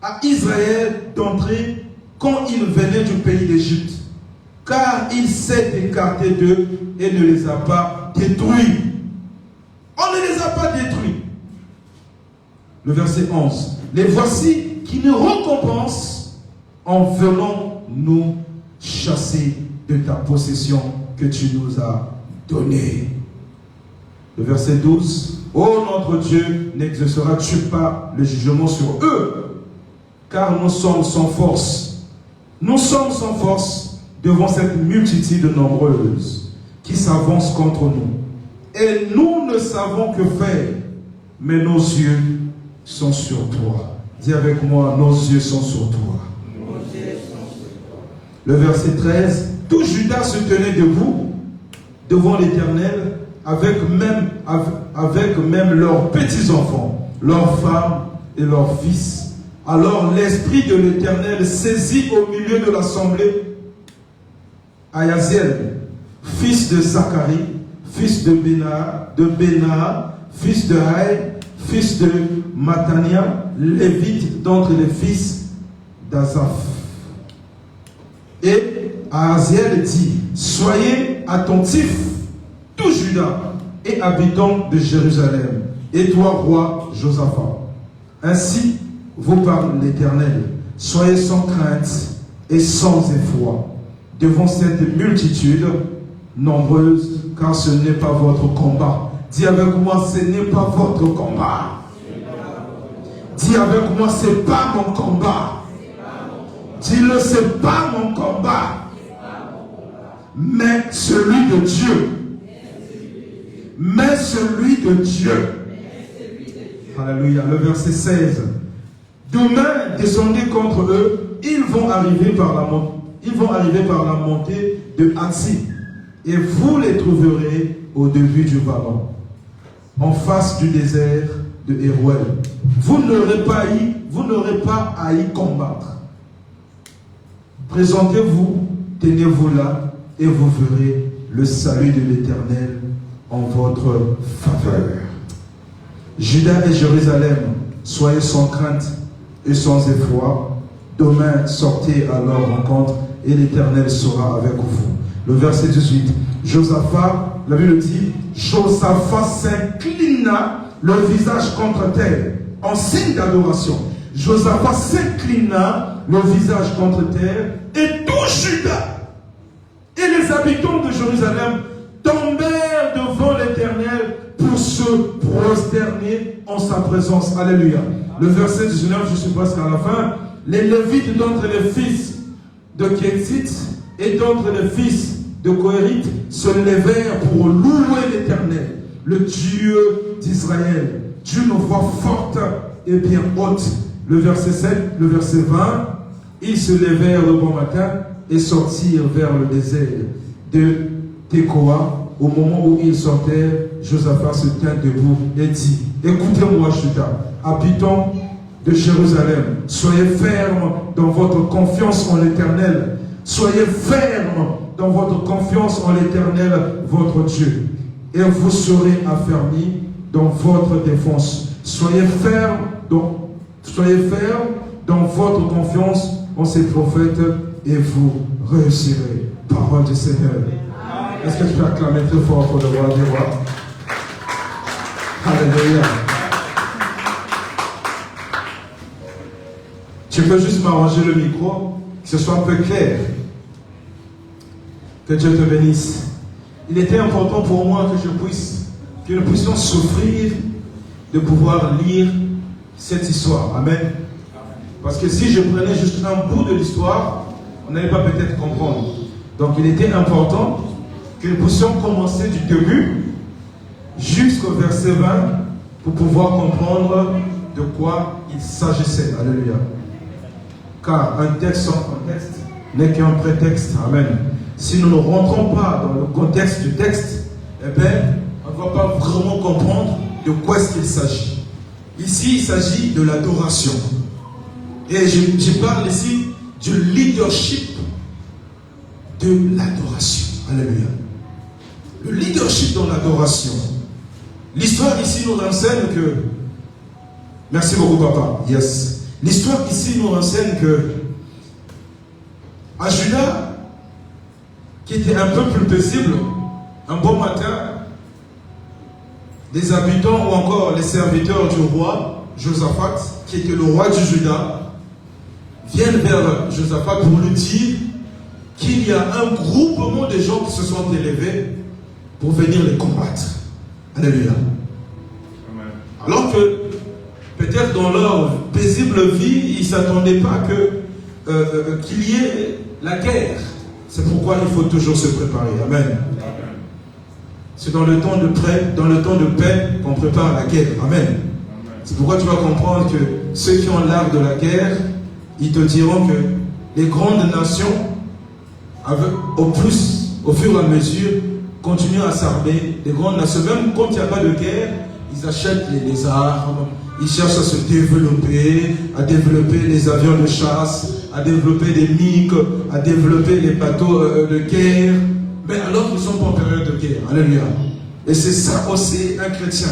à Israël d'entrer quand il venait du pays d'Égypte, car il s'est écarté d'eux et ne les a pas détruits. On ne les a pas détruits. Le verset 11. Les voici qui nous récompensent en venant nous chasser de ta possession que tu nous as donnée. Le verset 12. Ô notre Dieu, n'exerceras-tu pas le jugement sur eux? Car nous sommes sans force. Nous sommes sans force devant cette multitude nombreuse qui s'avance contre nous. Et nous ne savons que faire, mais nos yeux sont sur toi. Dis avec moi, nos yeux sont sur toi. Le verset 13. Tout Judas se tenait debout devant l'Éternel avec même leurs petits-enfants, leurs femmes et leurs fils. Alors l'Esprit de l'Éternel saisit au milieu de l'assemblée Ahaziel, fils de Zacharie, fils de Béna, fils de Haï, fils de Matania, lévite d'entre les fils d'Azaph. Et Ahaziel dit, soyez attentifs, tout Juda et habitants de Jérusalem, et toi, roi Josaphat. Ainsi vous parle l'Éternel, soyez sans crainte et sans effroi devant cette multitude nombreuse, car ce n'est pas votre combat. Dis avec moi, ce n'est pas votre combat. Dis avec moi, ce n'est pas mon combat. Dis-le, ce n'est pas mon combat, mais celui de Dieu. Mais celui de Dieu. Alléluia. Le verset 16. Demain, descendez contre eux, ils vont arriver par la montée de Hatsi, et vous les trouverez au début du vallon, en face du désert de Hérouel. Vous n'aurez pas à y combattre. Présentez-vous, tenez-vous là, et vous verrez le salut de l'Éternel en votre faveur. Juda et Jérusalem, soyez sans crainte et sans effroi. Demain, sortez à leur rencontre et l'Éternel sera avec vous. Le verset 18. Josaphat, la Bible dit, Josaphat s'inclina le visage contre terre en signe d'adoration. Josaphat s'inclina le visage contre terre et tout Juda et les habitants de Jérusalem tombèrent devant l'Éternel pour se prosterner en sa présence. Alléluia. Le verset 19, je suis presque à la fin. Les Lévites d'entre les fils de Kétite et d'entre les fils de Kohérit se levèrent pour louer l'Éternel, le Dieu d'Israël, d'une voix forte et bien haute. Le verset 7, le verset 20, ils se levèrent le bon matin et sortirent vers le désert de Tekoa. Au moment où ils sortaient, Josaphat se tint debout et dit, écoutez-moi, Juda, habitants de Jérusalem, soyez fermes dans votre confiance en l'Éternel. Soyez fermes dans votre confiance en l'Éternel, votre Dieu, et vous serez affermis dans votre défense. Soyez fermes dans votre confiance en ces prophètes et vous réussirez. Parole du Seigneur. Est-ce que tu peux acclamer très fort pour le roi du roi? Alléluia. Tu peux juste m'arranger le micro, que ce soit un peu clair. Que Dieu te bénisse. Il était important pour moi que nous puissions souffrir de pouvoir lire cette histoire. Amen. Parce que si je prenais juste un bout de l'histoire, on n'allait pas peut-être comprendre. Donc il était important que nous puissions commencer du début jusqu'au verset 20 pour pouvoir comprendre de quoi il s'agissait. Alléluia. Car un texte sans contexte n'est qu'un prétexte. Amen. Si nous ne rentrons pas dans le contexte du texte, eh bien, on ne va pas vraiment comprendre de quoi est-ce qu'il s'agit. Ici, il s'agit de l'adoration. Et je parle ici du leadership de l'adoration. Alléluia. Le leadership dans l'adoration. L'histoire ici nous enseigne que... Merci beaucoup, papa. Yes. L'histoire ici nous renseigne que à Juda, qui était un peuple paisible, un bon matin, les habitants ou encore les serviteurs du roi Josaphat, qui était le roi du Juda, viennent vers Josaphat pour lui dire qu'il y a un groupement de gens qui se sont élevés pour venir les combattre. Alléluia. Amen. Alors que peut-être dans leur paisible vie, ils ne s'attendaient pas qu'il y ait la guerre. C'est pourquoi il faut toujours se préparer. Amen. Amen. C'est dans le temps de paix qu'on prépare la guerre. Amen. Amen. C'est pourquoi tu vas comprendre que ceux qui ont l'art de la guerre, ils te diront que les grandes nations, au fur et à mesure, continuent à s'armer. Les grandes nations, même quand il n'y a pas de guerre, ils achètent les armes, ils cherchent à se développer, à développer les avions de chasse, à développer des MiG, à développer les bateaux de guerre. Mais alors qu'ils sont pas en période de guerre. Alléluia. Et c'est ça aussi un chrétien.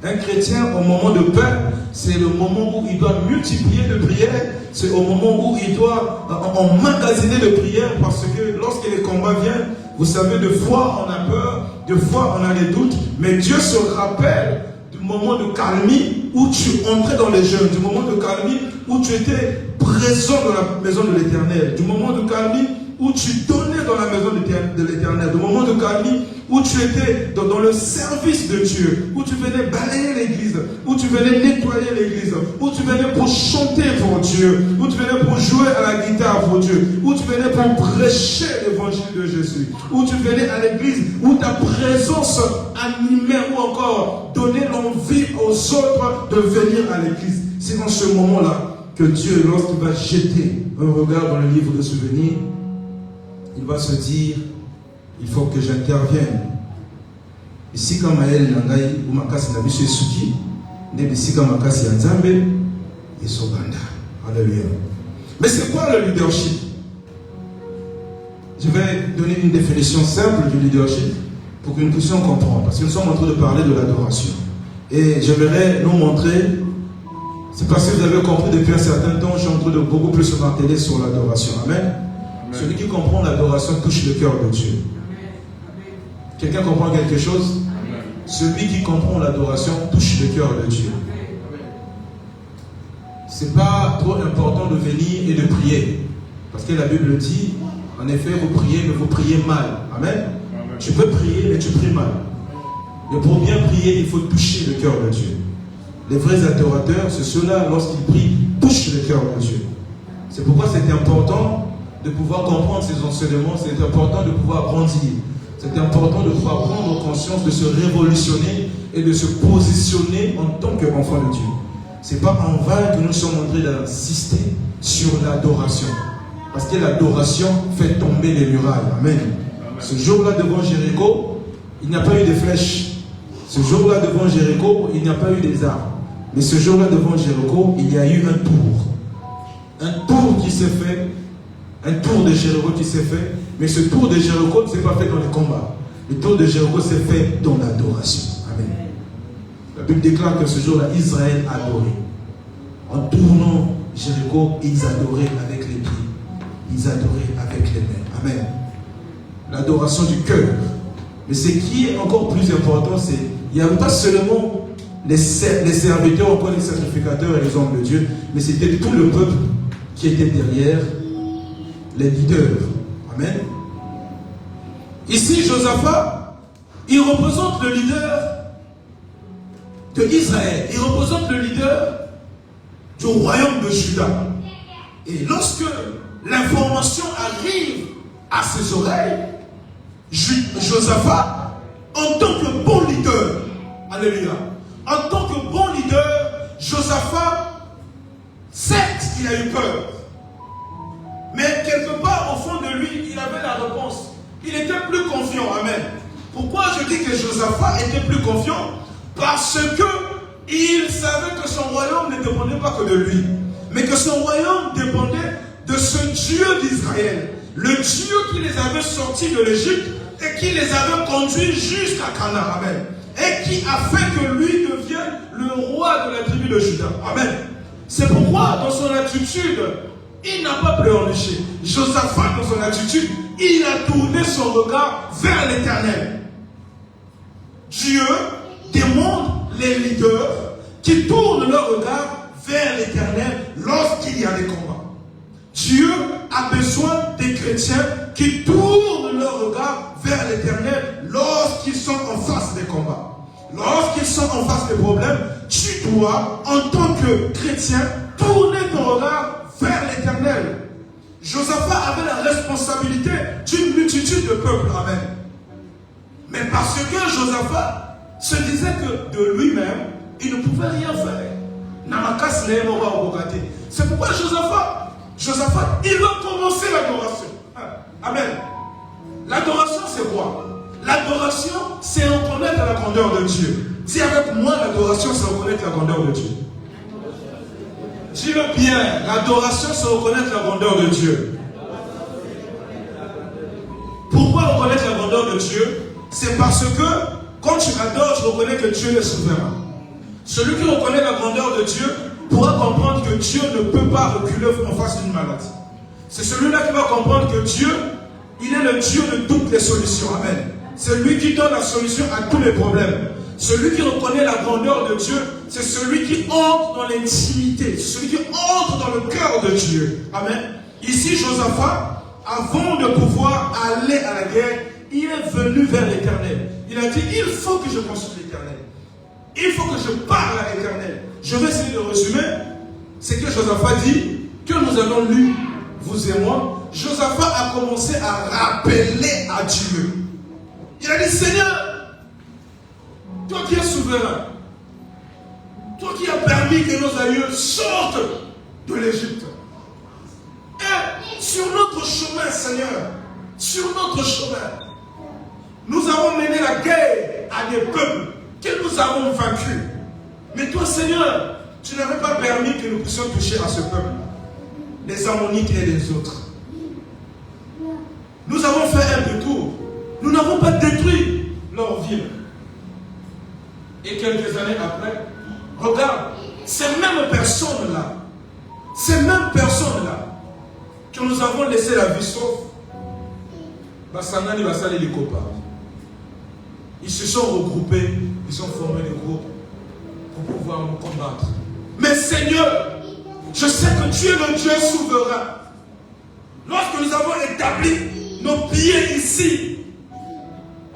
Un chrétien, au moment de paix, c'est le moment où il doit multiplier de prières. C'est au moment où il doit emmagasiner de prières, parce que lorsque les combats viennent, vous savez, de fois on a peur, de fois on a des doutes, mais Dieu se rappelle du moment de calmie où tu entrais dans les jeûnes, du moment de calmie où tu étais présent dans la maison de l'Éternel, du moment de calmie où tu donnais dans la maison de l'Éternel, du moment de calmie où tu étais dans le service de Dieu, où tu venais balayer l'église, où tu venais nettoyer l'église, où tu venais pour chanter pour Dieu, où tu venais pour jouer à la guitare pour Dieu, où tu venais pour prêcher l'évangile de Jésus, où tu venais à l'église, où ta présence animait ou encore donnait l'envie aux autres de venir à l'église. C'est dans ce moment-là que Dieu, lorsqu'il va jeter un regard dans le livre de souvenirs, il va se dire, il faut que j'intervienne. Ici, comme Maël Nangaï, ou Makasi Nabisu Suki, n'est ici comme Makasi Nzambe, et Soganda. Alléluia. Mais c'est quoi le leadership? Je vais donner une définition simple du leadership pour que nous puissions comprendre. Parce que nous sommes en train de parler de l'adoration. Et j'aimerais nous montrer, c'est parce que vous avez compris depuis un certain temps, je suis en train de beaucoup plus se marteler sur l'adoration. Amen. Celui qui comprend l'adoration touche le cœur de Dieu. Quelqu'un comprend quelque chose? Amen. Celui qui comprend l'adoration touche le cœur de Dieu. C'est pas trop important de venir et de prier. Parce que la Bible dit, en effet, vous priez, mais vous priez mal. Amen. Amen. Tu peux prier, mais tu pries mal. Mais pour bien prier, il faut toucher le cœur de Dieu. Les vrais adorateurs, c'est ceux-là, lorsqu'ils prient, touchent le cœur de Dieu. C'est pourquoi c'est important de pouvoir comprendre ces enseignements, c'est important de pouvoir grandir. C'est important de pouvoir prendre conscience, de se révolutionner et de se positionner en tant qu'enfant de Dieu. Ce n'est pas en vain que nous sommes en train d'insister sur l'adoration. Parce que l'adoration fait tomber les murailles. Amen. Ce jour-là devant Jéricho, il n'y a pas eu de flèches. Ce jour-là devant Jéricho, il n'y a pas eu des armes. Mais ce jour-là devant Jéricho, il y a eu un tour. Un tour qui s'est fait. Un tour de Jéricho qui s'est fait, mais ce tour de Jéricho ne s'est pas fait dans les combats. Le tour de Jéricho s'est fait dans l'adoration. Amen. La Bible déclare que ce jour-là, Israël adorait. En tournant Jéricho, ils adoraient avec les pieds. Ils adoraient avec les mains. Amen. L'adoration du cœur. Mais ce qui est encore plus important, c'est il n'y avait pas seulement les serviteurs, encore les sacrificateurs et les hommes de Dieu, mais c'était tout le peuple qui était derrière les leaders. Amen. Ici, Josaphat, il représente le leader de Israël. Il représente le leader du royaume de Juda. Et lorsque l'information arrive à ses oreilles, Josaphat, en tant que bon leader, alléluia, en tant que bon leader, Josaphat, certes, il a eu peur. Mais quelque part au fond de lui, il avait la réponse. Il était plus confiant. Amen. Pourquoi je dis que Josaphat était plus confiant? Parce que il savait que son royaume ne dépendait pas que de lui, mais que son royaume dépendait de ce Dieu d'Israël. Le Dieu qui les avait sortis de l'Égypte et qui les avait conduits jusqu'à Canaan. Amen. Et qui a fait que lui devienne le roi de la tribu de Juda. Amen. C'est pourquoi, dans son attitude, il n'a pas pleurniché. Josaphat, dans son attitude, il a tourné son regard vers l'Éternel. Dieu demande les leaders qui tournent leur regard vers l'Éternel lorsqu'il y a des combats. Dieu a besoin des chrétiens qui tournent leur regard vers l'Éternel lorsqu'ils sont en face des combats. Lorsqu'ils sont en face des problèmes, tu dois, en tant que chrétien, tourner ton regard vers l'Éternel. Josaphat avait la responsabilité d'une multitude de peuples. Amen. Mais parce que Josaphat se disait que de lui-même, il ne pouvait rien faire. C'est pourquoi Josaphat, il va commencer l'adoration. Amen. L'adoration, c'est quoi? L'adoration, c'est reconnaître la grandeur de Dieu. Si avec moi, l'adoration, c'est reconnaître la grandeur de Dieu. Dis-le bien, l'adoration, c'est reconnaître la grandeur de Dieu. Pourquoi reconnaître la grandeur de Dieu? C'est parce que quand tu adores, tu reconnais que Dieu est souverain. Celui qui reconnaît la grandeur de Dieu pourra comprendre que Dieu ne peut pas reculer en face d'une maladie. C'est celui-là qui va comprendre que Dieu, il est le Dieu de toutes les solutions. Amen. C'est lui qui donne la solution à tous les problèmes. Celui qui reconnaît la grandeur de Dieu, c'est celui qui entre dans l'intimité. C'est celui qui entre dans le cœur de Dieu. Amen. Ici, Josaphat, avant de pouvoir aller à la guerre, il est venu vers l'Éternel. Il a dit, il faut que je consulte l'Éternel. Il faut que je parle à l'Éternel. Je vais essayer de résumer ce que Josaphat dit, que nous avons lu, vous et moi. Josaphat a commencé à rappeler à Dieu. Il a dit, Seigneur, toi qui es souverain, toi qui as permis que nos aïeux sortent de l'Égypte, et sur notre chemin, Seigneur, sur notre chemin, nous avons mené la guerre à des peuples que nous avons vaincus. Mais toi, Seigneur, tu n'avais pas permis que nous puissions toucher à ce peuple, les Ammonites et les autres. Nous avons fait un détour. Nous n'avons pas détruit leur ville. Et quelques années après, regarde, ces mêmes personnes-là, que nous avons laissé la vie sauve, ils se sont regroupés, ils ont formé des groupes pour pouvoir nous combattre. Mais Seigneur, je sais que tu es le Dieu souverain. Lorsque nous avons établi nos pieds ici,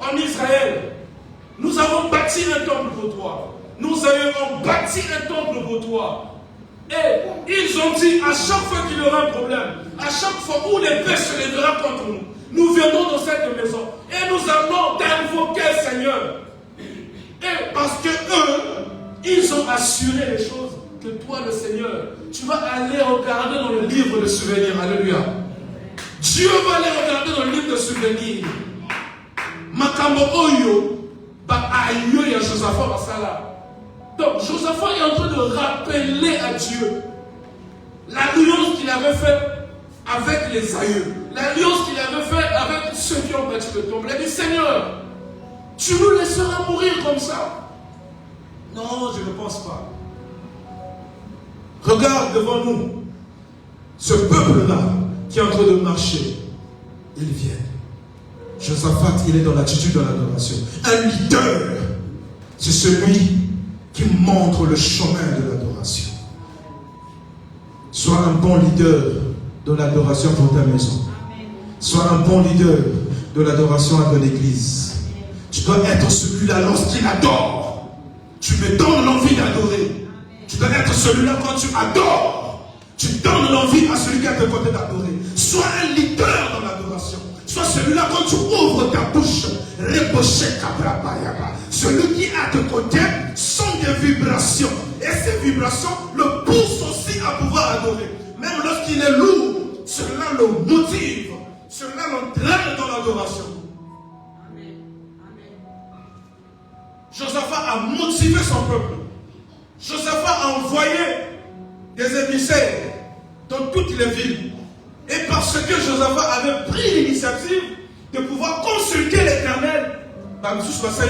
en Israël, nous avons bâti un temple pour toi. Nous avons bâti un temple pour toi. Et ils ont dit, à chaque fois qu'il y aura un problème, à chaque fois où l'épée se lèvera contre nous, nous viendrons dans cette maison et nous allons t'invoquer, Seigneur. Et parce que eux, ils ont assuré les choses que toi, le Seigneur, tu vas aller regarder dans le livre de souvenirs. Alléluia. Dieu va aller regarder dans le livre de souvenirs. Makambo Oyo, Aïe, il y a Josaphat Basala. Donc, Josaphat est en train de rappeler à Dieu l'alliance qu'il avait faite avec les aïeux, l'alliance qu'il avait faite avec ceux qui ont bâti le temple. Il a dit, Seigneur, tu nous laisseras mourir comme ça? Non, je ne pense pas. Regarde devant nous, ce peuple-là qui est en train de marcher, ils viennent. Josaphat, il est dans l'attitude de l'adoration. Un leader, c'est celui qui montre le chemin de l'adoration. Sois un bon leader de l'adoration pour ta maison. Sois un bon leader de l'adoration à ton église. Tu dois être celui-là lorsqu'il adore. Tu me donnes l'envie d'adorer. Tu dois être celui-là quand tu adores. Tu donnes l'envie à celui qui est à tes côtés d'adorer. Sois un leader dans l'adoration. Sois celui-là quand tu ouvres ta bouche. Celui qui est à tes côtés sont des vibrations. Et ces vibrations le poussent aussi à pouvoir adorer. Même lorsqu'il est lourd, cela le motive. Cela l'entraîne dans l'adoration. Josaphat a motivé son peuple. Josaphat a envoyé des émissaires dans toutes les villes. Et parce que Josaphat avait pris l'initiative de pouvoir consulter l'Éternel, Josaphat.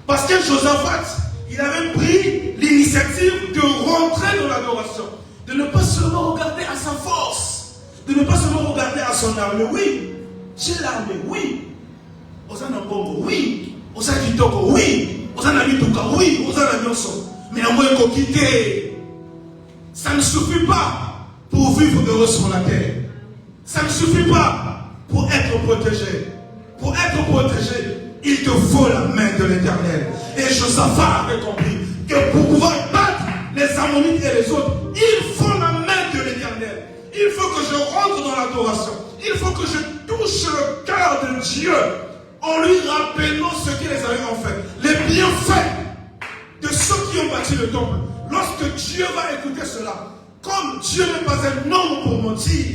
Parce que Josaphat, il avait pris l'initiative de rentrer dans l'adoration. De ne pas seulement regarder à sa force, de ne pas seulement regarder à son armée. Oui, j'ai l'armée, oui. Osana Bongo, oui. Osana Kitoko, oui. Osana Mituka, oui. Osana Nyonso. Mais à moi, il faut quitter. Ça ne suffit pas pour vivre heureux sur la terre. Ça ne suffit pas pour être protégé. Pour être protégé, il te faut la main de l'Éternel. Et Josaphat avait compris que pour pouvoir battre les Ammonites et les autres, il faut la main de l'Éternel. Il faut que je rentre dans l'adoration. Il faut que je touche le cœur de Dieu en lui rappelant ce qu'il les avait en fait. Les bienfaits de ceux qui ont bâti le temple. Lorsque Dieu va écouter cela, comme Dieu n'est pas un homme pour mentir,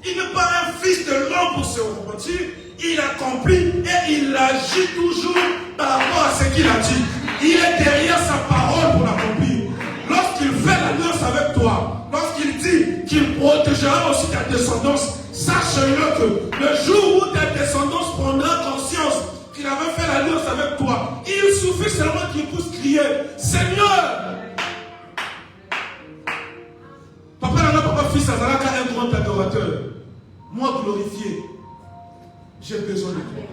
il n'est pas un fils de l'homme pour se mentir, il accomplit et il agit toujours par rapport à ce qu'il a dit. Il est derrière sa parole pour l'accomplir. Lorsqu'il fait l'alliance avec toi, lorsqu'il dit qu'il protégera aussi ta descendance, sache-le que le jour où ta descendance prendra conscience qu'il avait fait l'alliance avec toi, il suffit seulement qu'il puisse crier « Seigneur !» Papa n'a pas fils Azalaka, un grand adorateur. Moi glorifié, j'ai besoin de toi.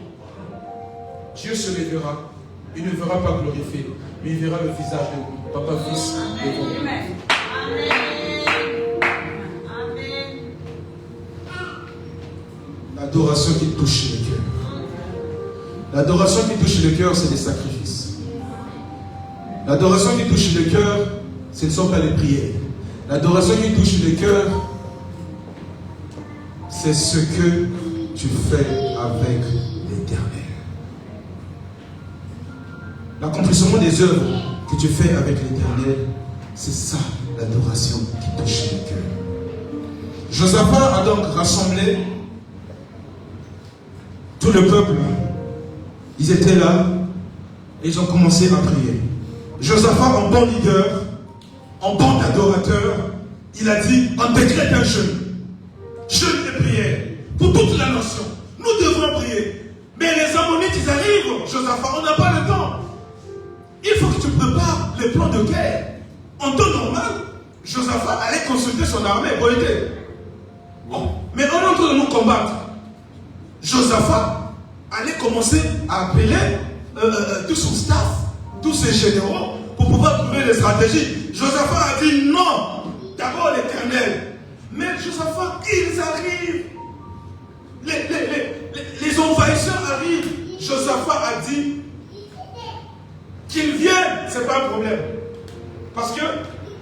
Dieu se lèvera. Il ne verra pas glorifié, mais il verra le visage de Papa, Fils et vous. Amen. Amen. L'adoration qui touche le cœur. L'adoration qui touche le cœur, c'est des sacrifices. L'adoration qui touche le cœur, ce ne sont pas les prières. L'adoration qui touche le cœur, c'est ce que tu fais avec l'Éternel. L'accomplissement des œuvres que tu fais avec l'Éternel, c'est ça l'adoration qui touche le cœur. Josaphat a donc rassemblé tout le peuple. Ils étaient là et ils ont commencé à prier. Josaphat, en bon leader, en bon adorateur, il a dit, on décrète un jeûne et prière pour toute la nation. Nous devons prier. Mais les Ammonites, ils arrivent, Josaphat, on n'a pas le temps. Il faut que tu prépares les plans de guerre. En temps normal, Josaphat allait consulter son armée. Bon. Mais en train de nous combattre, Josaphat allait commencer à appeler tout son staff, tous ses généraux, pour pouvoir trouver les stratégies. Josaphat a dit non, d'abord l'Éternel. Mais Josaphat, ils arrivent. Les envahisseurs arrivent. Josaphat a dit qu'ils viennent, ce n'est pas un problème. Parce que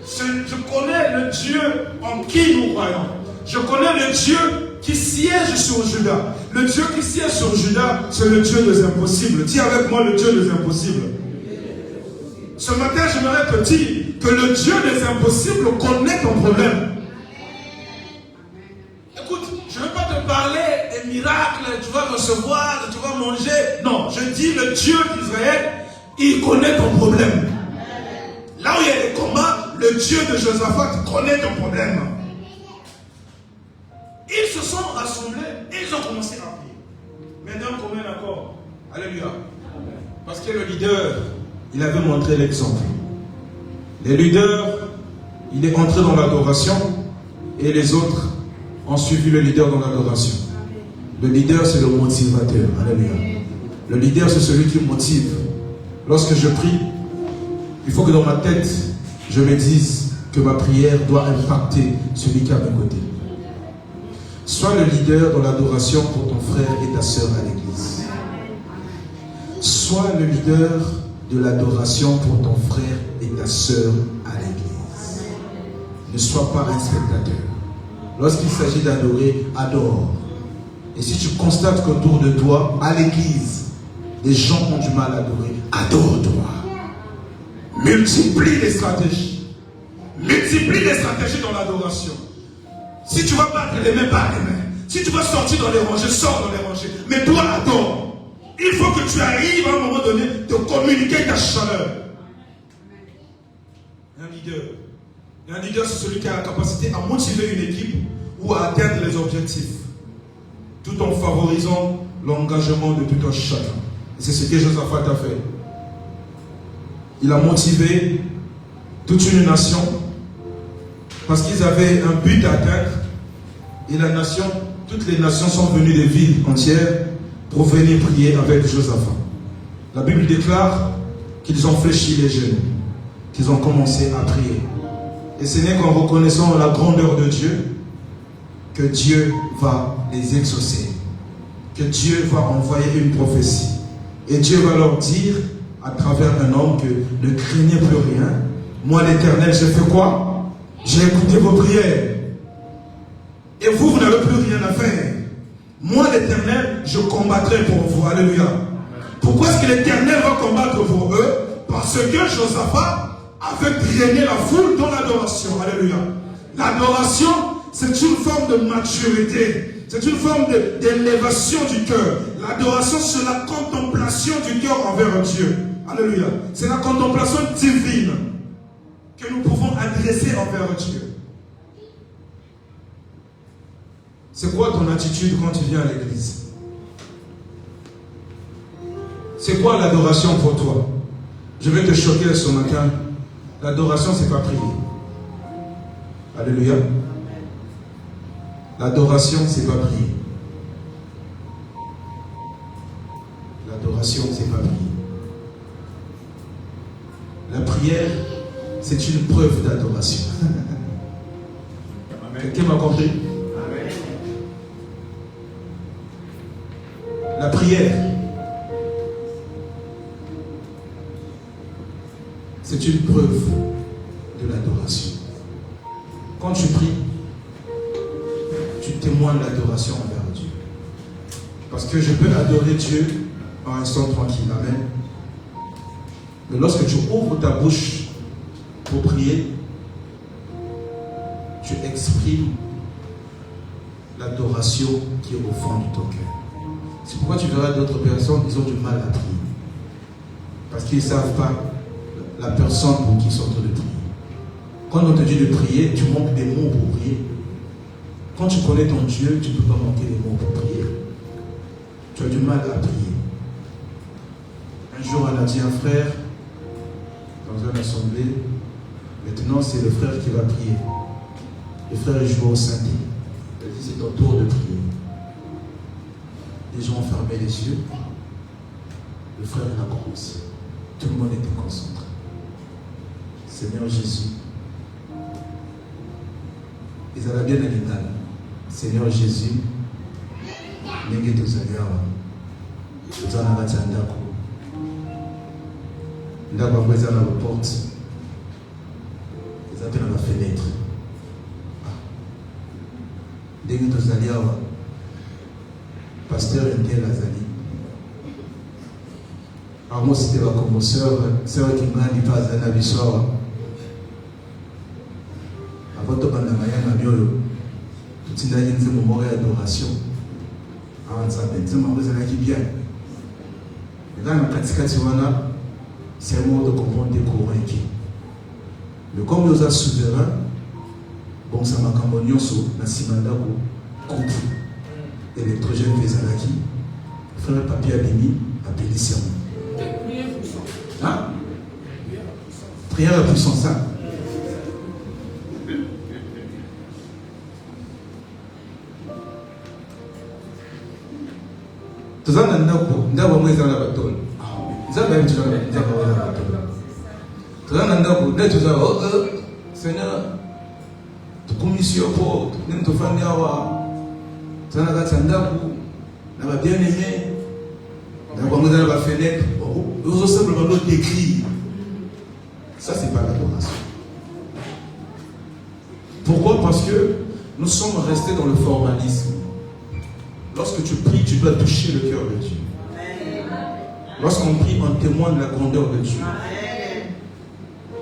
je connais le Dieu en qui nous croyons. Je connais le Dieu qui siège sur Juda. Le Dieu qui siège sur Juda, c'est le Dieu des impossibles. Dis avec moi le Dieu des impossibles. Ce matin, j'aimerais te dire que le Dieu des impossibles connaît ton problème. Écoute, je ne vais pas te parler des miracles, tu vas recevoir, tu vas manger. Non, je dis le Dieu d'Israël, il connaît ton problème. Là où il y a des combats, le Dieu de Josaphat connaît ton problème. Ils se sont rassemblés et ils ont commencé à prier. Maintenant, combien d'accord? Alléluia. Parce que le leader, il avait montré l'exemple. Les leaders, il est entré dans l'adoration et les autres ont suivi le leader dans l'adoration. Le leader, c'est le motivateur. Alléluia. Le leader, c'est celui qui motive. Lorsque je prie, il faut que dans ma tête, je me dise que ma prière doit impacter celui qui est à mes côtés. Sois le leader dans l'adoration pour ton frère et ta soeur à l'église. Sois le leader de l'adoration pour ton frère et ta soeur à l'église. Ne sois pas un spectateur. Lorsqu'il s'agit d'adorer, adore. Et si tu constates qu'autour de toi, à l'église, des gens ont du mal à adorer, adore-toi. Multiplie les stratégies. Multiplie les stratégies dans l'adoration. Si tu vas battre les mains, bats les mains. Si tu vas sortir dans les rangées, sors dans les rangées. Mais toi, adore. Il faut que tu arrives à un moment donné de communiquer ta chaleur. Un leader. Un leader, c'est celui qui a la capacité à motiver une équipe ou à atteindre les objectifs, tout en favorisant l'engagement de tout un chacun. C'est ce que Josaphat a fait. Il a motivé toute une nation parce qu'ils avaient un but à atteindre. Et la nation, toutes les nations sont venues des villes entières pour venir prier avec Josaphat. La Bible déclare qu'ils ont fléchi les genoux, qu'ils ont commencé à prier. Et ce n'est qu'en reconnaissant la grandeur de Dieu que Dieu va les exaucer, que Dieu va envoyer une prophétie. Et Dieu va leur dire, à travers un homme, que ne craignez plus rien. Moi, l'Éternel, j'ai fait quoi? J'ai écouté vos prières. Et vous, vous n'avez plus rien à faire. Moi, l'Éternel, je combattrai pour vous. Alléluia. Pourquoi est-ce que l'Éternel va combattre pour eux? Parce que Josaphat avait traîné la foule dans l'adoration. Alléluia. L'adoration, c'est une forme de maturité. C'est une forme d'élévation du cœur. L'adoration, c'est la contemplation du cœur envers Dieu. Alléluia. C'est la contemplation divine que nous pouvons adresser envers Dieu. C'est quoi ton attitude quand tu viens à l'église? C'est quoi l'adoration pour toi? Je vais te choquer ce matin. L'adoration, c'est pas prier. Alléluia. L'adoration, c'est pas prier. L'adoration, c'est pas prier. La prière, c'est une preuve d'adoration. Quelqu'un m'a compris? La prière, c'est une preuve de l'adoration. Quand tu pries, tu témoignes l'adoration envers Dieu. Parce que je peux adorer Dieu en restant tranquille. Amen. Mais lorsque tu ouvres ta bouche pour prier, tu exprimes l'adoration qui est au fond de ton cœur. C'est pourquoi tu verras d'autres personnes qui ont du mal à prier. Parce qu'ils ne savent pas la personne pour qui ils sont en train de prier. Quand on te dit de prier, tu manques des mots pour prier. Quand tu connais ton Dieu, tu ne peux pas manquer des mots pour prier. Tu as du mal à prier. Un jour, on a dit à un frère, dans une assemblée, maintenant c'est le frère qui va prier. Le frère joue au syndic. Il a dit, c'est ton tour de prier. Les gens ont fermé les yeux. Le frère a commencé. Tout le monde était concentré. Seigneur Jésus. Ils avaient bien l'animal. Seigneur Jésus. Nenge tozaliawa. Tozana kati ya ndako. Ndako yango eza na porte. Eza pe na ba fenêtre. Nenge tozaliawa. Pasteur Intel Azali. Alors moi c'était comme sœur qui m'a dit pas Azali Abissoa. Avant de prendre la manière de mieux, tout il a dit un moment d'adoration. Avant ça, c'est un moment qui bien. Et dans la Katikatiwana, c'est un moment de comprendre des convaincus. Mais comme nous sommes souverains, bon ça m'a camboigné sur la Simandako, groupe électrogène Vezalaki, frère papier Abimi, appelé serment. Hein? Prière puissance. Tozana ndako, ndako mweza na batoni. Nzaba yetu nzaba wala batoni. Tozana ndako, ndako tozala Seigneur, tukumisio po, nini tofandi awa. Tozana kati ndako, na ba bien-aimé, ndako mweza na ba fenêtre. Nous osons simplement décrire. Ça c'est pas l'adoration. Pourquoi? Parce que nous sommes restés dans le formalisme. Lorsque tu pries, tu dois toucher le cœur de Dieu. Lorsqu'on prie, on témoigne de la grandeur de Dieu.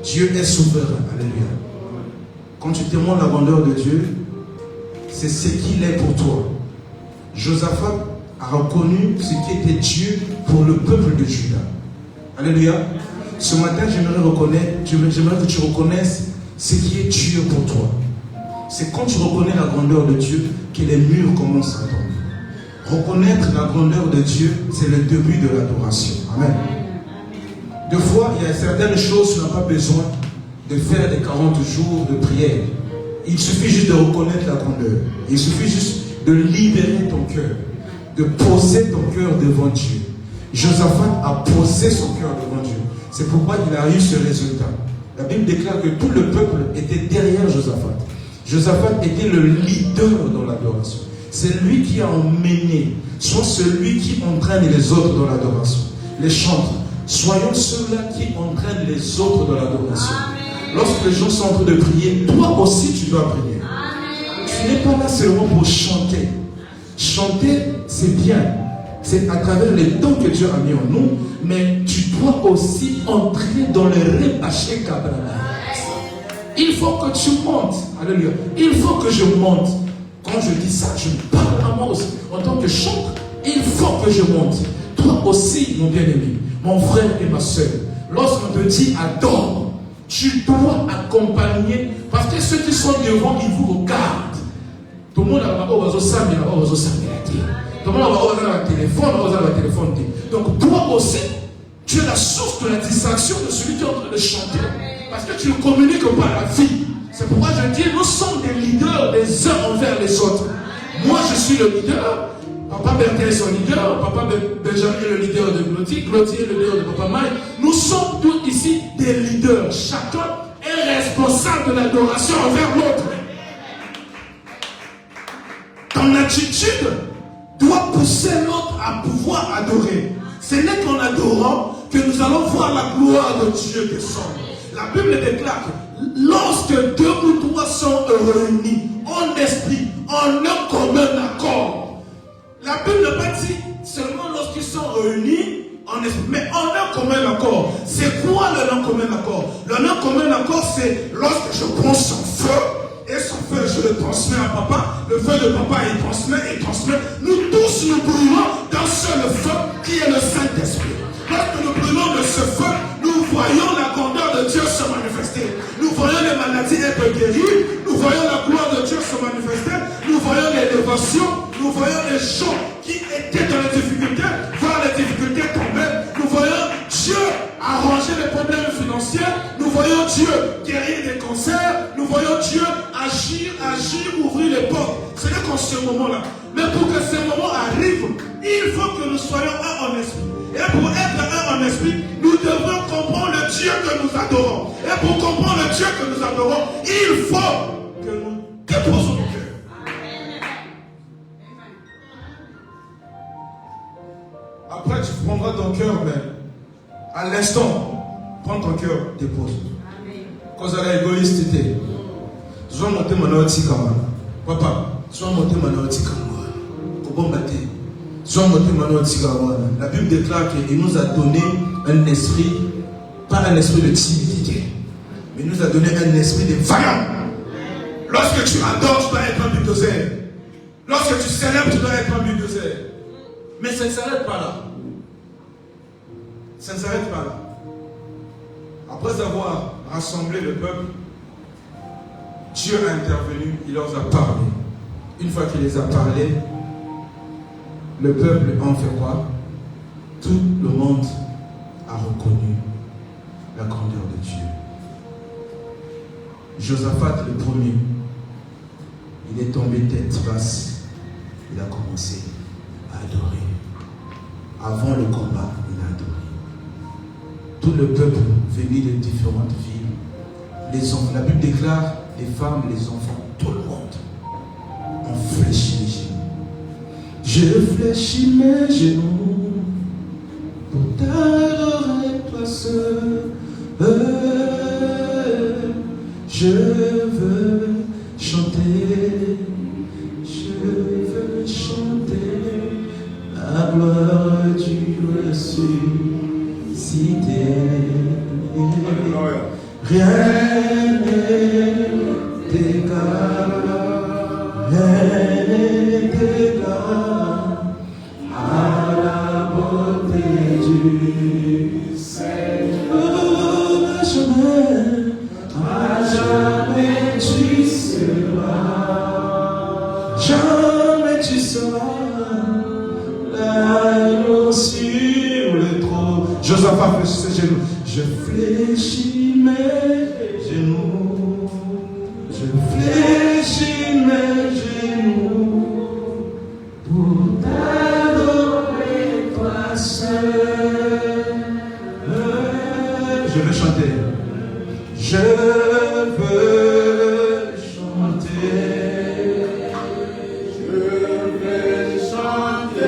Dieu est souverain. Alléluia. Quand tu témoignes de la grandeur de Dieu, c'est ce qu'il est pour toi. Josaphat a reconnu ce qui était Dieu pour le peuple de Juda. Alléluia. Ce matin, j'aimerais que tu reconnaisses ce qui est Dieu pour toi. C'est quand tu reconnais la grandeur de Dieu que les murs commencent à tomber. Reconnaître la grandeur de Dieu, c'est le début de l'adoration. Amen. Des fois, il y a certaines choses, tu n'as pas besoin de faire des 40 jours de prière. Il suffit juste de reconnaître la grandeur. Il suffit juste de libérer ton cœur, de poser ton cœur devant Dieu. Josaphat a posé son cœur devant Dieu. C'est pourquoi il a eu ce résultat. La Bible déclare que tout le peuple était derrière Josaphat. Josaphat était le leader dans l'adoration. C'est lui qui a emmené, soit celui qui entraîne les autres dans l'adoration. Les chantres, soyons ceux-là qui entraînent les autres dans l'adoration. Lorsque les gens sont en train de prier, toi aussi tu dois prier. Tu n'es pas là seulement pour chanter. Chanter, c'est bien. C'est à travers les dons que Dieu a mis en nous, mais tu dois aussi entrer dans le repaché Kabbalah. Il faut que tu montes. Alléluia. Il faut que je monte. Quand je dis ça, je parle à moi aussi. En tant que chanteur, il faut que je monte. Toi aussi, mon bien-aimé, mon frère et ma soeur, lorsqu'on te dit adore, tu dois accompagner, parce que ceux qui sont devant, ils vous regardent. Tout le monde a un téléphone. Donc toi aussi, tu es la source de la distraction de celui qui est en train de chanter. Parce que tu ne communiques pas la vie. C'est pourquoi je dis, nous sommes des leaders les uns envers les autres. Moi, je suis le leader. Papa Bertin est son leader. Papa Benjamin est le leader de Glotty. Glotty est le leader de Papa Maï. Nous sommes tous ici des leaders. Chacun est responsable de l'adoration envers l'autre. Ton attitude doit pousser l'autre à pouvoir adorer. Ce n'est qu'en adorant que nous allons voir la gloire de Dieu descendre. La Bible déclare que lorsque deux ou trois sont réunis en esprit, en un commun accord, la Bible n'a pas dit seulement lorsqu'ils sont réunis en esprit, mais en un commun accord. C'est quoi le non commun accord? Le non commun accord, c'est lorsque je prends son feu, et son feu, je le transmets à papa. Le feu de papa, il transmet. Nous tous, nous brûlons d'un seul feu qui est le Saint-Esprit. Lorsque nous brûlons de ce feu, nous voyons la grandeur de Dieu se manifester. Nous voyons les maladies être guéries. Nous voyons la gloire de Dieu se manifester. Nous voyons les dévotions. Nous voyons les gens qui étaient dans les difficultés, voir les difficultés tomber. Nous voyons Dieu arranger les problèmes financiers. Nous voyons Dieu guérir des cancers. Nous voyons Dieu agir, ouvrir les portes. Ce n'est qu'en ce moment-là. Mais pour que ce moment arrive, il faut que nous soyons un en esprit. Et pour être un en esprit, nous devons comprendre le Dieu que nous adorons. Et pour comprendre le Dieu que nous adorons, il faut que nous déposons nos cœurs. Après, tu prendras ton cœur, mais à l'instant, prends ton cœur, dépose. Cause à l'égoïste, tu vas monter mon outil comme moi. Papa, tu vas monter mon outil comme moi. Comment battre? Tu vas monter mon outil comme moi. La Bible déclare qu'il nous a donné un esprit, pas un esprit de timidité, mais il nous a donné un esprit de vaillant. Lorsque tu adores, tu dois être un bulldozer. Lorsque tu célèbres, tu dois être un bulldozer. Mais ça ne s'arrête pas là. Ça ne s'arrête pas là. Après avoir rassemblé le peuple, Dieu a intervenu, il leur a parlé. Une fois qu'il les a parlé, le peuple en fait quoi? Tout le monde a reconnu la grandeur de Dieu. Josaphat le premier, il est tombé tête basse, il a commencé à adorer. Avant le combat, il a adoré. Tout le peuple venu de différentes villes, les enfants, la Bible déclare, les femmes, les enfants, tout le monde ont fléchi les genoux. Je fléchis mes genoux pour t'adorer, toi seul. Je veux chanter, la gloire du ressuscité. Rien n'est égal, rien n'est égal à la beauté du Seigneur. À jamais tu seras, jamais tu seras l'agneau sur le trône. Josaphat fléchit ses genoux. Je fléchis mes genoux. Je fléchis mes genoux pour t'adorer toi seul. Je vais chanter. Je veux chanter. Je vais chanter.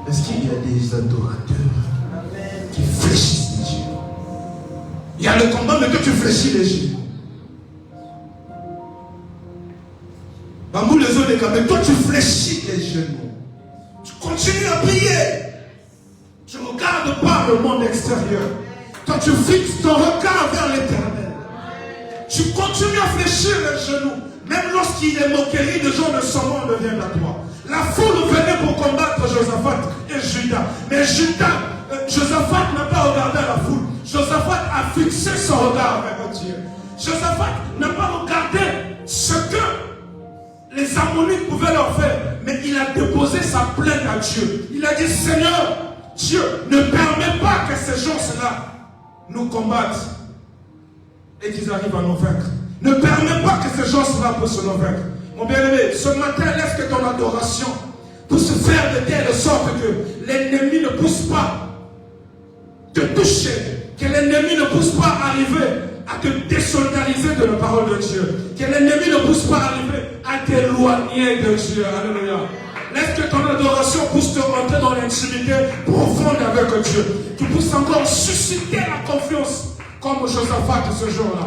Est-ce qu'il y a des adorateurs qui fléchissent les genoux? Il y a le combat, mais que tu fléchis les genoux. Bambou les autres, mais toi tu fléchis les genoux. Tu continues à prier. Tu ne regardes pas le monde extérieur. Toi tu fixes ton regard vers l'éternel. Tu continues à fléchir les genoux. Même lorsqu'il est moquerie, des gens de son monde viennent à toi. La foule venait pour combattre Josaphat et Judas. Mais Josaphat n'a pas regardé la foule. Josaphat a fixé son regard vers Dieu. Josaphat n'a pas regardé ce que les Ammonites pouvaient leur faire. Mais il a déposé sa plainte à Dieu. Il a dit, Seigneur, Dieu, ne permet pas que ces gens-là nous combattent et qu'ils arrivent à nous vaincre. Ne permet pas que ces gens-là puissent nous vaincre. Mon bien-aimé, ce matin, laisse que ton adoration puisse faire de telle sorte que l'ennemi ne puisse pas te toucher, que l'ennemi ne puisse pas arriver à te désolidariser de la parole de Dieu, que l'ennemi ne puisse pas arriver à t'éloigner de Dieu. Alléluia. Laisse que ton adoration puisse te rentrer dans l'intimité profonde avec Dieu, qui puisse encore susciter la confiance, comme Josaphat ce jour-là.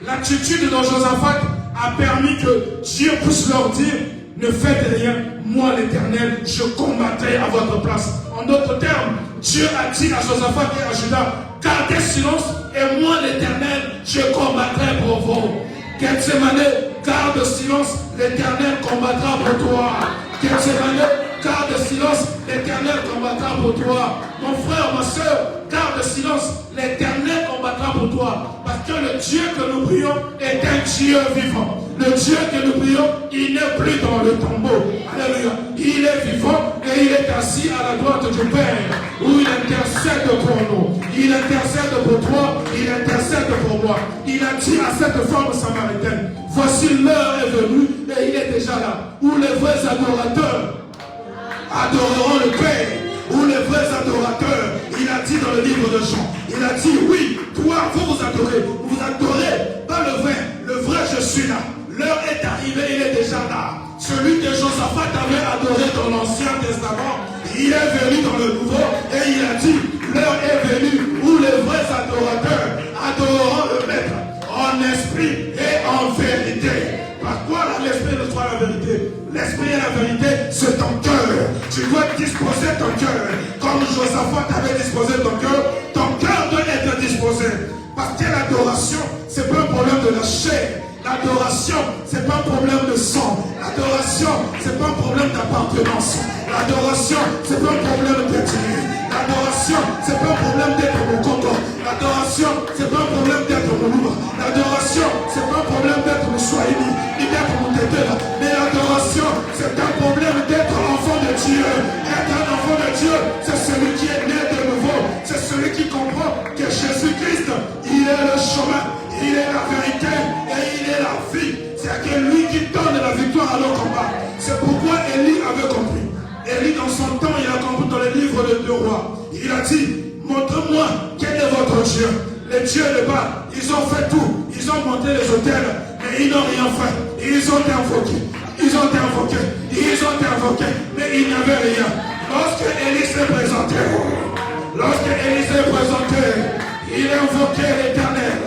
L'attitude de Josaphat a permis que Dieu puisse leur dire, ne faites rien, moi l'Éternel, je combattrai à votre place. En d'autres termes, Dieu a dit à Josaphat et à Judas, gardez silence et moi l'Éternel, je combattrai pour vous. Gethsémane, garde silence, l'Éternel combattra pour toi. Gethsémane, garde silence, l'Éternel combattra pour toi. Mon frère, ma soeur, garde silence, l'Éternel combattra pour toi. Parce que le Dieu que nous prions est un Dieu vivant. Le Dieu que nous prions, il n'est plus dans le tombeau. Alléluia. Il est vivant et il est assis à la droite du Père, où il intercède pour nous. Il intercède pour toi, il intercède pour moi. Il a dit à cette femme samaritaine, voici l'heure est venue et il est déjà là, où les vrais adorateurs adoreront le Père, où les vrais adorateurs, il a dit dans le livre de Jean, il a dit oui, toi vous adorez pas le vrai je suis là. L'heure est arrivée, il est déjà là. Celui que Josaphat avait adoré dans l'Ancien Testament, il est venu dans le Nouveau et il a dit, l'heure est venue où les vrais adorateurs adoreront le Maître en esprit et en vérité. Pourquoi l'esprit ne soit la vérité? L'esprit et la vérité, c'est ton cœur. Tu dois disposer ton cœur. Comme Josaphat avait disposé ton cœur doit être disposé. Parce que l'adoration, c'est pas un problème de la chair. L'adoration, c'est pas un problème de sang. L'adoration, c'est pas un problème d'appartenance. L'adoration, c'est pas un problème d'ethnie. L'adoration, c'est pas un problème d'être au Congo. L'adoration, c'est pas un problème d'être au Louba. L'adoration, c'est pas un problème d'être au Swahili, ni d'être au Tétera. Mais l'adoration, c'est un problème d'être enfant de Dieu. Être un enfant de Dieu, c'est celui qui est né de nouveau. C'est celui qui comprend que Jésus-Christ, il est le chemin, il est la vérité et il est la vie. C'est que lui qui donne la victoire à nos combats. C'est pourquoi Élie avait compris. Élie dans son temps, il a compris dans les livres de 2 rois. Il a dit, montrez-moi quel est votre Dieu. Les dieux là-bas, ils ont fait tout. Ils ont monté les hôtels, mais ils n'ont rien fait. Ils ont invoqué. Ils ont invoqué. Ils ont invoqué, mais il n'y avait rien. Lorsque Élie s'est présenté, il a invoqué l'Éternel.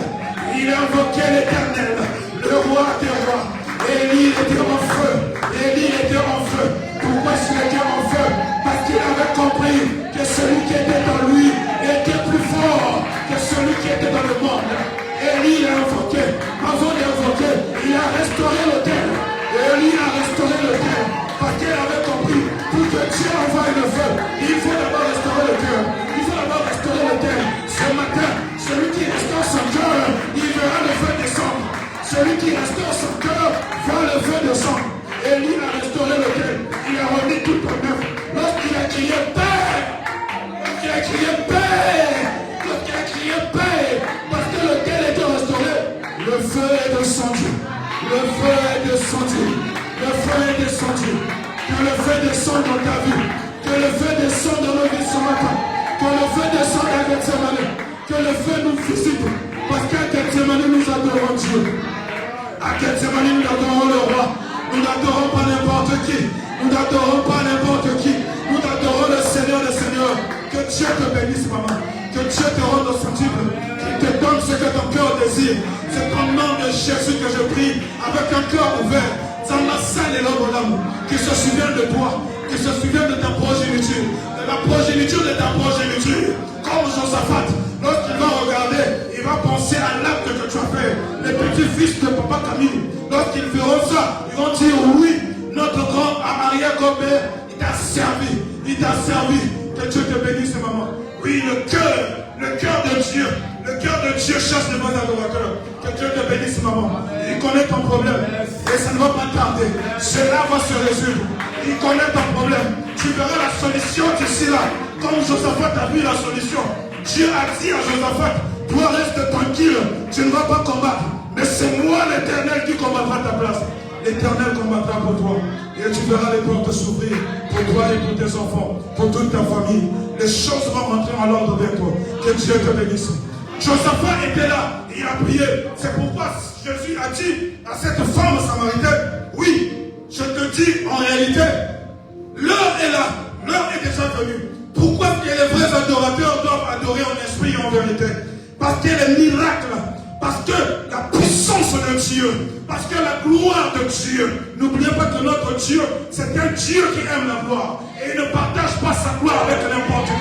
Il a invoqué l'Éternel, le roi des rois. Élie était en feu. Élie était en feu. Pourquoi est-ce qu'il était en feu? Parce qu'il avait compris que celui qui était dans lui était plus fort que celui qui était dans le monde. Élie l'a invoqué. Avant d'invoquer, il a restauré l'autel. Élie a restauré l'autel. Parce qu'il avait compris, pour que Dieu envoie le feu, il faut d'abord restaurer le cœur. Il faut d'abord restaurer l'autel. Ce matin, celui qui restaure son cœur, il verra le feu descendre. Celui qui restaure son cœur, voit le feu descendre. Élie a restauré l'autel. Il a remis tout en œuvre. Lorsqu'il a crié paix, lorsqu'il a crié paix, parce que l'autel était restauré, le feu est descendu. Le feu est descendu. Le feu est descendu. Que le feu descende dans ta vie. Que le feu descende dans nos vies ce matin. Que le feu descende à Gethsemane. Que le feu nous visite. Parce qu'à Gethsemane nous adorons Dieu. À Gethsemane nous adorons le roi. Nous n'adorons pas n'importe qui. Nous n'adorons pas n'importe qui. Nous adorons le Seigneur des Seigneurs. Que Dieu te bénisse, maman. Que Dieu te rende sensible. Qu'il te donne ce que ton cœur désire. C'est au nom de Jésus que je prie. Avec un cœur ouvert. Dans la salle et l'homme l'amour. Qui se souvient de toi. Qui se souvient de ta progéniture. De la progéniture de ta progéniture. Comme Josaphat. Lorsqu'il va regarder, il va penser à l'acte que tu as fait. Les petits-fils de Papa Camille. Lorsqu'ils verront ça, ils vont dire oui, notre grand arrière-grand-père, il t'a servi. Il t'a servi. Que Dieu te bénisse, maman. Oui, le cœur de Dieu. Le cœur de Dieu cherche les bons adorateurs. Que Dieu te bénisse, maman. Il connaît ton problème. Et ça ne va pas tarder. Cela va se résoudre. Il connaît ton problème. Tu verras la solution d'ici là. Comme Josaphat a vu la solution. Dieu a dit à Josaphat, toi reste tranquille. Tu ne vas pas combattre. Mais c'est moi l'Éternel qui combattra ta place. L'Éternel combattra pour toi. Et tu verras les portes s'ouvrir pour toi et pour tes enfants, pour toute ta famille. Les choses vont rentrer en l'ordre vers toi. Que Dieu te bénisse. Josaphat était là, il a prié. C'est pourquoi Jésus a dit à cette femme samaritaine, oui, je te dis en réalité, l'heure est là, l'heure est déjà venue. Pourquoi que les vrais adorateurs doivent adorer en esprit et en vérité? Parce que les miracles, parce que la puissance de Dieu, parce que la gloire de Dieu. N'oubliez pas que notre Dieu, c'est un Dieu qui aime la gloire. Et il ne partage pas sa gloire avec n'importe qui.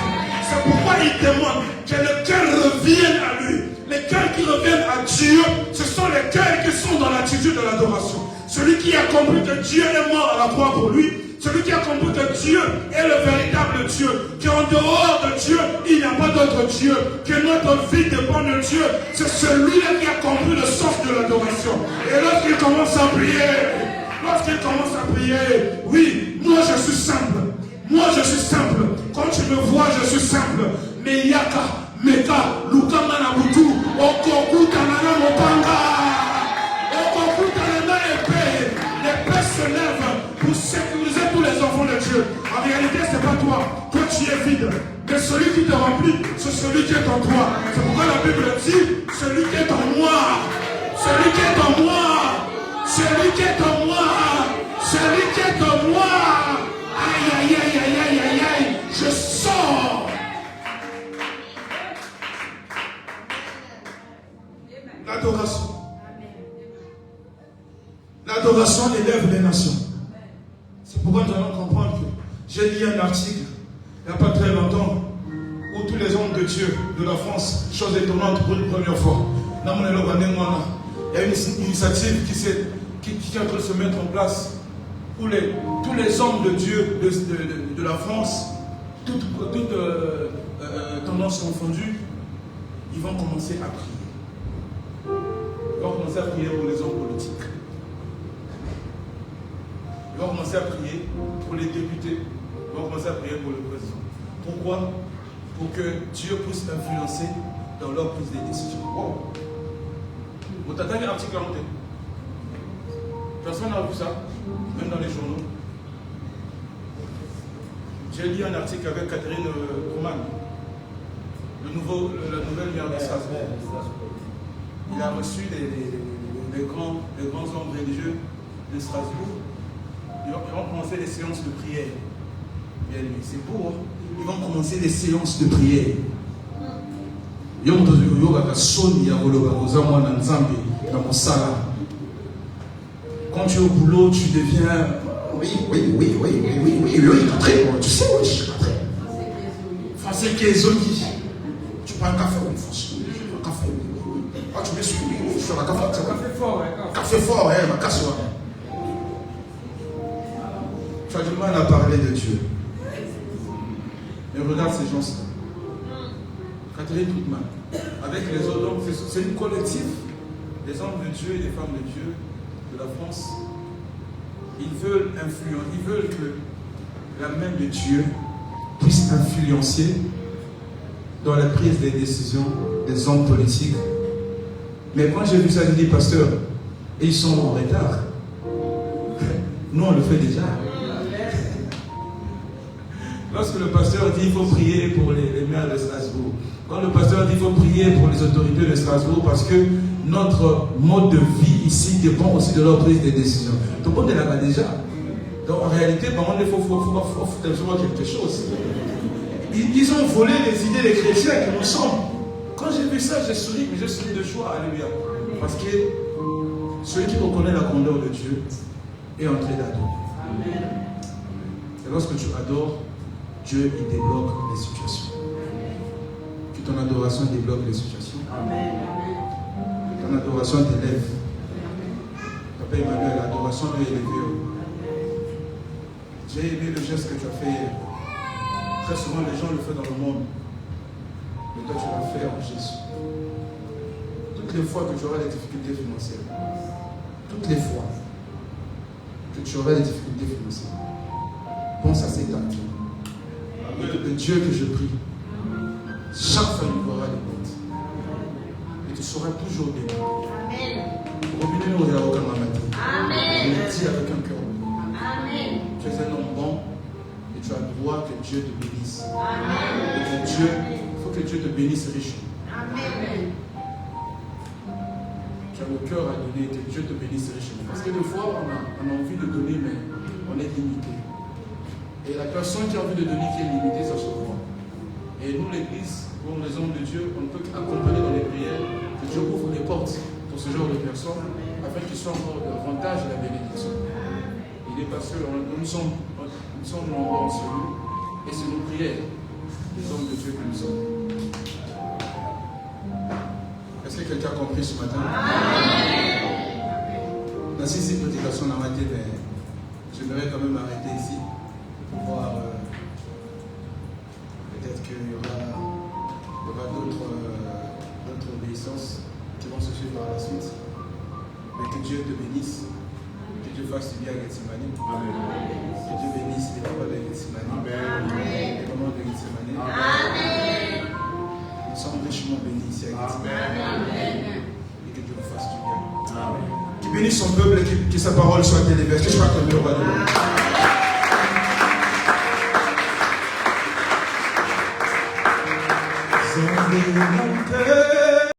C'est pourquoi il demande que les cœurs reviennent à lui. Les cœurs qui reviennent à Dieu, ce sont les cœurs qui sont dans l'attitude de l'adoration. Celui qui a compris que Dieu est mort à la croix pour lui, celui qui a compris que Dieu est le véritable Dieu, qu'en dehors de Dieu, il n'y a pas d'autre Dieu, que notre vie dépend de Dieu, c'est celui-là qui a compris le sens de l'adoration. Et lorsqu'il commence à prier, oui, moi je suis simple. Moi je suis simple. Quand tu me vois, je suis simple. Mais Yaka, Meka, Lukama Nabutu, Okoku Tanana Mopanga, Okoku Tanana épée. L'épée se lève pour sécuriser tous les enfants de Dieu. En réalité, ce n'est pas toi. Toi, tu es vide. Mais celui qui te remplit, c'est celui qui est en toi. C'est pourquoi la Bible dit, celui qui est en moi, celui qui est en moi, celui qui est en moi, celui qui est en moi. Aïe, aïe, aïe, aïe, aïe, aïe, aïe, je sors. L'adoration. L'adoration élève les nations. C'est pourquoi nous allons comprendre que j'ai lu un article, il n'y a pas très longtemps, où tous les hommes de Dieu de la France, chose étonnante pour une première fois, il y a une initiative qui est en train de se mettre en place. Où tous les hommes de Dieu de la France, toutes tendances confondues, ils vont commencer à prier. Ils vont commencer à prier pour les hommes politiques. Ils vont commencer à prier pour les députés. Ils vont commencer à prier pour le président. Pourquoi? Pour que Dieu puisse influencer dans leur prise de décision. Wow. Vous avez un article à monter. Personne n'a vu ça, même dans les journaux. J'ai lu un article avec Catherine Roman. la nouvelle maire de Strasbourg. Il a reçu les grands hommes religieux de Strasbourg. Ils vont commencer les séances de prière. Bien aimé, c'est beau, hein? Ils vont commencer les séances de prière. Quand tu es au boulot, tu deviens. Oui, très bon. Tu sais, oui, je suis pas très. Français qui est zoni. Tu prends un café ou une force? Un café, oui. Ah, tu mets sur lui, je fais un café. Café fort, hein. Café fort, hein, ma casse. Tu as du mal à parler de Dieu. Mais regarde ces gens-là. Catherine Goutman, avec les autres hommes, c'est une collectif. Les hommes de Dieu et les femmes de Dieu de la France. Ils veulent influencer, ils veulent que la main de Dieu puisse influencer dans la prise des décisions des hommes politiques. Mais quand j'ai vu ça, j'ai dit, pasteur, ils sont en retard. Nous, on le fait déjà. Lorsque le pasteur dit qu'il faut prier pour les maires de Strasbourg, quand le pasteur dit qu'il faut prier pour les autorités de Strasbourg, parce que notre mode de vie ici dépend aussi de leur prise de décision. Tout le monde est là-bas déjà. Donc en réalité, il faut quelque chose. Ils ont volé les idées des chrétiens que nous sommes. Quand j'ai vu ça, j'ai souri, mais j'ai souri de joie. Alléluia. Parce que celui qui reconnaît la grandeur de Dieu est en train d'adorer. Et lorsque tu adores, Dieu, il débloque les situations. Que ton adoration débloque les situations. Ton adoration t'élève. Papa Emmanuel, l'adoration est élevée. J'ai aimé le geste que tu as fait. Très souvent, les gens le font dans le monde. Mais toi, tu l'as fait en Jésus. Toutes les fois que tu auras des difficultés financières, toutes les fois que tu auras des difficultés financières, pense à cet acte. Le Dieu que je prie, chaque fois il aura des comptes. Et tu seras toujours béni. Amen. Je le dis avec un cœur. Amen. Tu es un homme bon et tu as le droit que Dieu te bénisse. Amen. Et que Dieu, il faut que Dieu te bénisse richement. Amen. Tu as le cœur à donner, que Dieu te bénisse richement. Parce que des fois, on a envie de donner, mais on est limité. Et la personne qui a envie de donner qui est limitée, ça se voit. Et nous, l'Église, pour les hommes de Dieu, on peut accompagner dans les prières que Dieu ouvre les portes pour ce genre de personnes afin qu'ils soient encore davantage de la bénédiction. Il est parce que nous sommes en celui et c'est nos prières, les hommes de Dieu que nous sommes. Est-ce que quelqu'un a compris ce matin? Dans ces prédications dans ma tête, j'aimerais quand même arrêter ici. Pour voir peut-être qu'il y aura d'autres obéissances qui vont se suivre par la suite. Mais que Dieu te bénisse, que Dieu fasse du bien à Gethsemane. Que Dieu bénisse les papas de Gethsemane, les mamans de Gethsemane. Nous sommes richement bénis ici à Gethsemane. Et que Dieu vous fasse du bien. Qu'il bénisse son peuple et que sa parole soit élevée. Est-ce que je crois que le roi de l'eau? Mon cœur.